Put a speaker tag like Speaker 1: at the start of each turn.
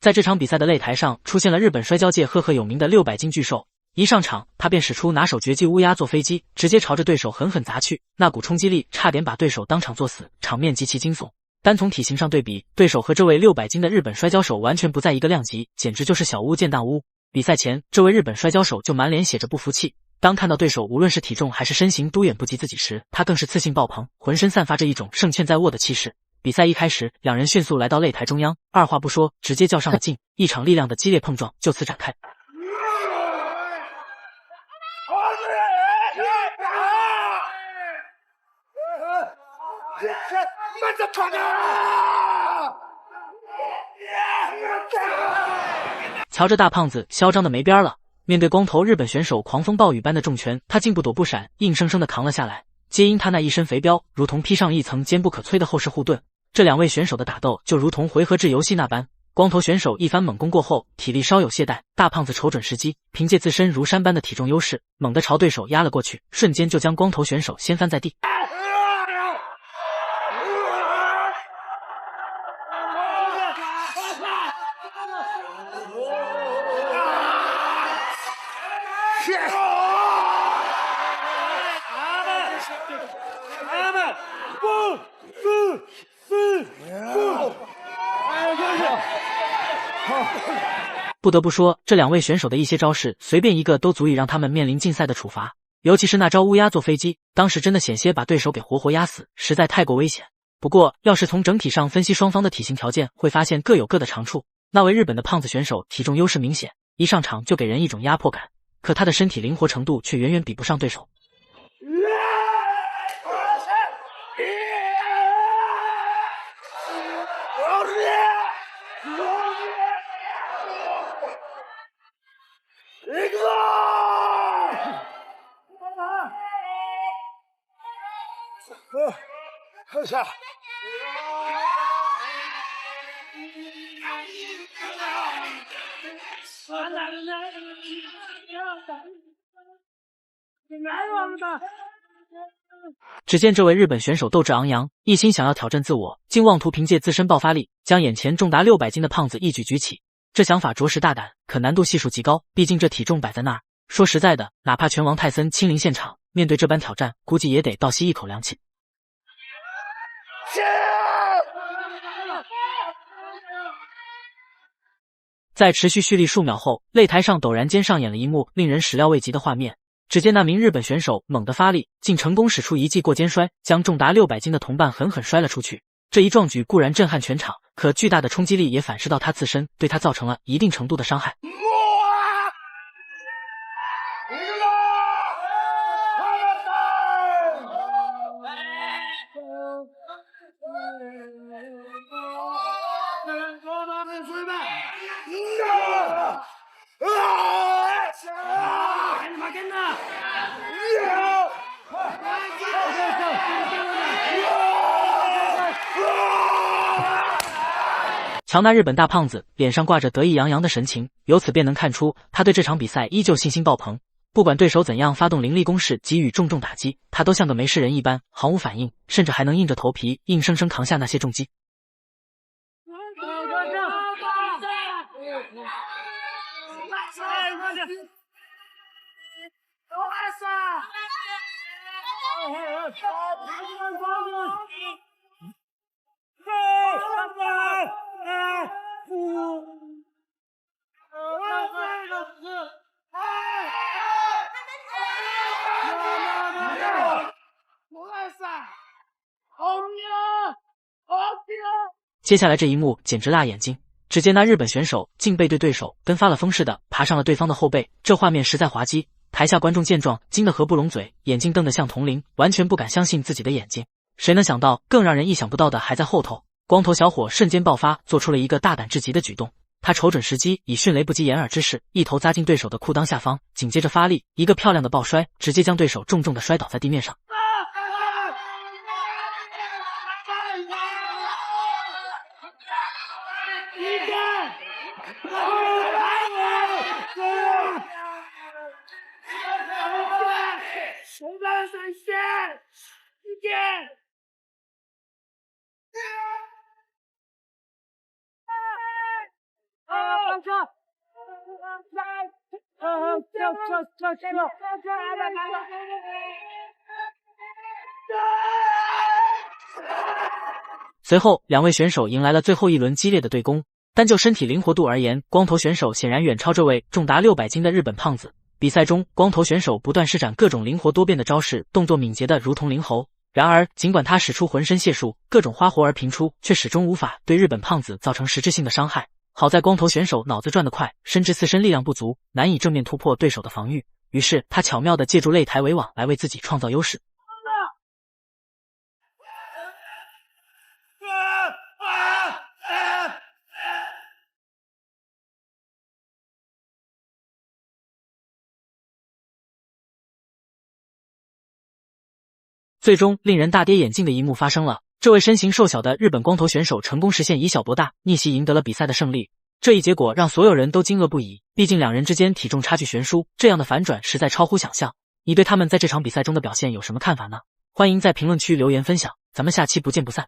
Speaker 1: 在这场比赛的擂台上，出现了日本摔跤界赫赫有名的600斤巨兽。一上场，他便使出拿手绝技乌鸦坐飞机，直接朝着对手狠狠砸去，那股冲击力差点把对手当场作死，场面极其惊悚。单从体型上对比，对手和这位600斤的日本摔跤手完全不在一个量级，简直就是小巫见大巫。比赛前，这位日本摔跤手就满脸写着不服气，当看到对手无论是体重还是身形都远不及自己时，他更是自信爆棚，浑身散发着一种胜券在握的气势。比赛一开始，两人迅速来到擂台中央，二话不说，直接较上了劲，一场力量的激烈碰撞就此展开。瞧着大胖子嚣张的没边了，面对光头日本选手狂风暴雨般的重拳，他竟不躲不闪，硬生生的扛了下来。皆因他那一身肥膘如同披上一层坚不可摧的后视护盾。这两位选手的打斗就如同回合制游戏那般，光头选手一番猛攻过后，体力稍有懈怠，大胖子瞅准时机，凭借自身如山般的体重优势，猛地朝对手压了过去，瞬间就将光头选手掀翻在地。不得不说，这两位选手的一些招式，随便一个都足以让他们面临禁赛的处罚。尤其是那招乌鸦坐飞机，当时真的险些把对手给活活压死，实在太过危险。不过，要是从整体上分析双方的体型条件，会发现各有各的长处。那位日本的胖子选手体重优势明显，一上场就给人一种压迫感，可他的身体灵活程度却远远比不上对手。只见这位日本选手斗志昂扬，一心想要挑战自我，竟妄图凭借自身爆发力将眼前重达600斤的胖子一举举起。这想法着实大胆，可难度系数极高，毕竟这体重摆在那儿。说实在的，哪怕拳王泰森亲临现场，面对这般挑战，估计也得倒吸一口凉气。在持续蓄力数秒后，擂台上陡然间上演了一幕令人始料未及的画面。只见那名日本选手猛地发力，竟成功使出一记过肩摔，将重达600斤的同伴狠狠摔了出去。这一壮举固然震撼全场，可巨大的冲击力也反噬到他自身，对他造成了一定程度的伤害。强大日本大胖子脸上挂着得意洋洋的神情，由此便能看出他对这场比赛依旧信心爆棚。不管对手怎样发动凌厉攻势给予重重打击，他都像个没事人一般毫无反应，甚至还能硬着头皮硬生生扛下那些重击。接下来这一幕简直辣眼睛，只见那日本选手竟背对对手跟发了疯似的爬上了对方的后背，这画面实在滑稽。台下观众见状惊得合不拢嘴，眼睛瞪得像铜铃，完全不敢相信自己的眼睛。谁能想到更让人意想不到的还在后头，光头小伙瞬间爆发，做出了一个大胆至极的举动。他瞅准时机，以迅雷不及掩耳之势一头扎进对手的裤裆下方，紧接着发力，一个漂亮的抱摔，直接将对手重重的摔倒在地面上。随后，两位选手迎来了最后一轮激烈的对攻。单就身体灵活度而言，光头选手显然远超这位重达600斤的日本胖子。比赛中，光头选手不断施展各种灵活多变的招式，动作敏捷的如同灵猴。然而，尽管他使出浑身解数，各种花活儿频出，却始终无法对日本胖子造成实质性的伤害。好在光头选手脑子转得快，深知自身力量不足，难以正面突破对手的防御，于是他巧妙地借助擂台围网来为自己创造优势。最终，令人大跌眼镜的一幕发生了，这位身形瘦小的日本光头选手成功实现以小博大，逆袭赢得了比赛的胜利。这一结果让所有人都惊愕不已，毕竟两人之间体重差距悬殊，这样的反转实在超乎想象。你对他们在这场比赛中的表现有什么看法呢？欢迎在评论区留言分享，咱们下期不见不散。